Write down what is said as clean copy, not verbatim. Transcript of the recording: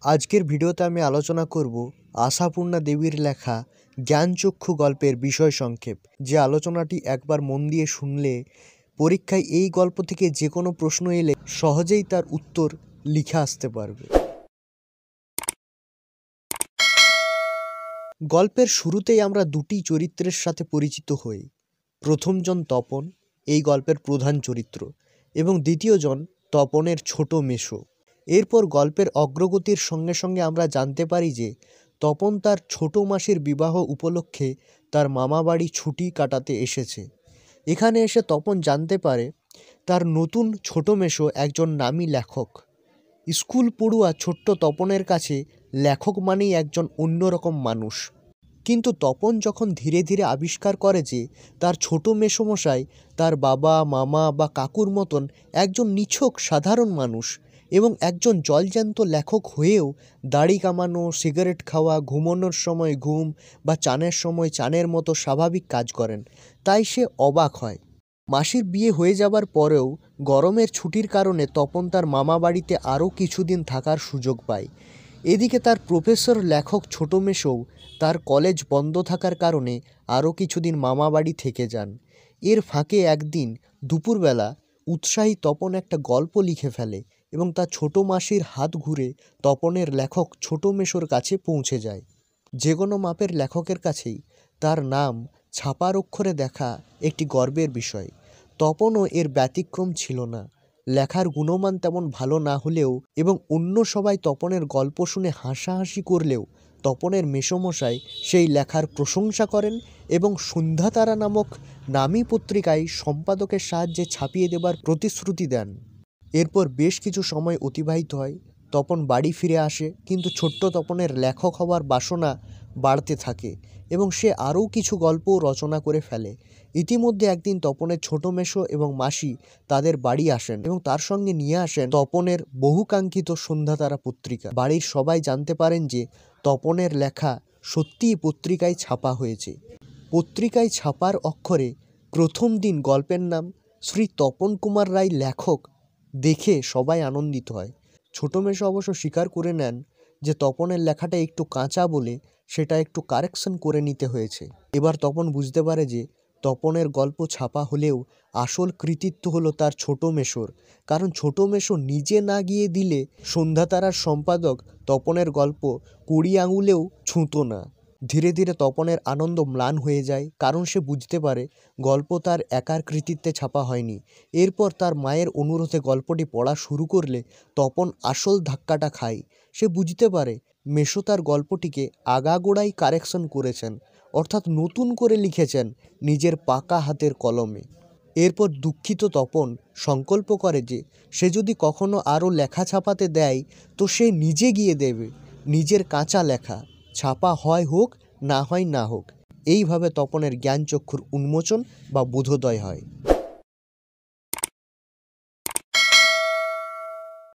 আজকের ভিডিওতে আমি আলোচনা করব আশাপূর্ণা দেবীর লেখা জ্ঞানচক্ষু গল্পের বিষয় সংক্ষেপ। যে আলোচনাটি একবার মন দিয়ে শুনলে পরীক্ষায় এই গল্প থেকে যে কোনো প্রশ্ন এলে সহজেই তার উত্তর লিখে আসতে পারবে। গল্পের শুরুতেই আমরা দুটি চরিত্রের সাথে পরিচিত হই। প্রথমজন তপন, এই গল্পের প্রধান চরিত্র, এবং দ্বিতীয়জন তপনের ছোট মেসো। এরপর গল্পের অগ্রগতির সঙ্গে সঙ্গে আমরা জানতে পারি যে তপন তার ছোট মাসির বিবাহ উপলক্ষে তার মামাবাড়ি ছুটি কাটাতে এসেছে। এখানে এসে তপন জানতে পারে তার নতুন ছোট মেসো একজন নামী লেখক। স্কুল পড়ুয়া ছোট্ট তপনের কাছে লেখক মানেই একজন অন্যরকম মানুষ। কিন্তু তপন যখন ধীরে ধীরে আবিষ্কার করে যে তার ছোট মেসোমশাই তার বাবা, মামা বা কাকুর মতন একজন নিছক সাধারণ মানুষ এবং একজন জলজ্যান্ত লেখক হয়েও দাড়ি কামানো, সিগারেট খাওয়া, ঘুমানোর সময় ঘুম বা চানের সময় চানের মতো স্বাভাবিক কাজ করেন, তাই সে অবাক হয়। মাসির বিয়ে হয়ে যাবার পরেও গরমের ছুটির কারণে তপন তার মামা বাড়িতে আরও কিছুদিন থাকার সুযোগ পায়। এদিকে তার প্রফেসর লেখক ছোট মেসোও তার কলেজ বন্ধ থাকার কারণে আরও কিছুদিন মামা বাড়ি থেকে যান। এর ফাঁকে একদিন দুপুরবেলা উৎসাহী তপন একটা গল্প লিখে ফেলে এবং তার ছোট মাসির হাত ঘুরে তপনের লেখক ছোট মেসোর কাছে পৌঁছে যায়। যে কোনো মাপের লেখকের কাছেই তার নাম ছাপার অক্ষরে দেখা একটি গর্বের বিষয়। তপনও এর ব্যতিক্রম ছিল না। লেখার গুণমান তেমন ভালো না হলেও এবং অন্য সবাই তপনের গল্প শুনে হাসাহাসি করলেও তপনের মেসোমশাই সেই লেখার প্রশংসা করেন এবং সন্ধ্যাতারা নামক নামী পত্রিকায় সম্পাদকের সাহায্যে ছাপিয়ে দেবার প্রতিশ্রুতি দেন। এরপর বেশ কিছু সময় অতিবাহিত হয়। তপন বাড়ি ফিরে আসে, কিন্তু ছোট্ট তপনের লেখক হওয়ার বাসনা বাড়তে থাকে এবং সে আরও কিছু গল্প রচনা করে ফেলে। ইতিমধ্যে একদিন তপনের ছোট মেসো এবং মাসি তাদের বাড়ি আসেন এবং তার সঙ্গে নিয়ে আসেন তপনের বহুকাঙ্ক্ষিত সন্ধ্যাতারা পত্রিকা। বাড়ির সবাই জানতে পারেন যে তপনের লেখা সত্যিই পত্রিকায় ছাপা হয়েছে। পত্রিকায় ছাপার অক্ষরে প্রথম দিন গল্পের নাম শ্রী তপন কুমার রায় লেখক দেখে সবাই আনন্দিত হয়। ছোট মেসো অবশ্য স্বীকার করে নেন যে তপনের লেখাটা একটু কাঁচা বলে সেটা একটু কারেকশন করে নিতে হয়েছে। এবার তপন বুঝতে পারে যে তপনের গল্প ছাপা হলেও আসল কৃতিত্ব হলো তার ছোট মেসোর, কারণ ছোট মেসো নিজে না গিয়ে দিলে সন্ধ্যাতারার সম্পাদক তপনের গল্প 20 আঙুলেও ছুঁতো না। ধীরে ধীরে তপনের আনন্দ ম্লান হয়ে যায়, কারণ সে বুঝতে পারে গল্প তার একার কৃতিত্বে ছাপা হয়নি। এরপর তার মায়ের অনুরোধে গল্পটি পড়া শুরু করলে তপন আসল ধাক্কাটা খায়। সে বুঝতে পারে মেসো তার গল্পটিকে আগাগোড়াই কারেকশন করেছেন, অর্থাৎ নতুন করে লিখেছেন নিজের পাকা হাতের কলমে। এরপর দুঃখিত তপন সংকল্প করে যে সে যদি কখনো আরও লেখা ছাপাতে দেয় তো সে নিজে গিয়ে দেবে নিজের কাঁচা লেখা, ছাপা হয় হোক না হয় না হোক। এইভাবে তপনের জ্ঞানচক্ষুর উন্মোচন বা বোধোদয় হয়।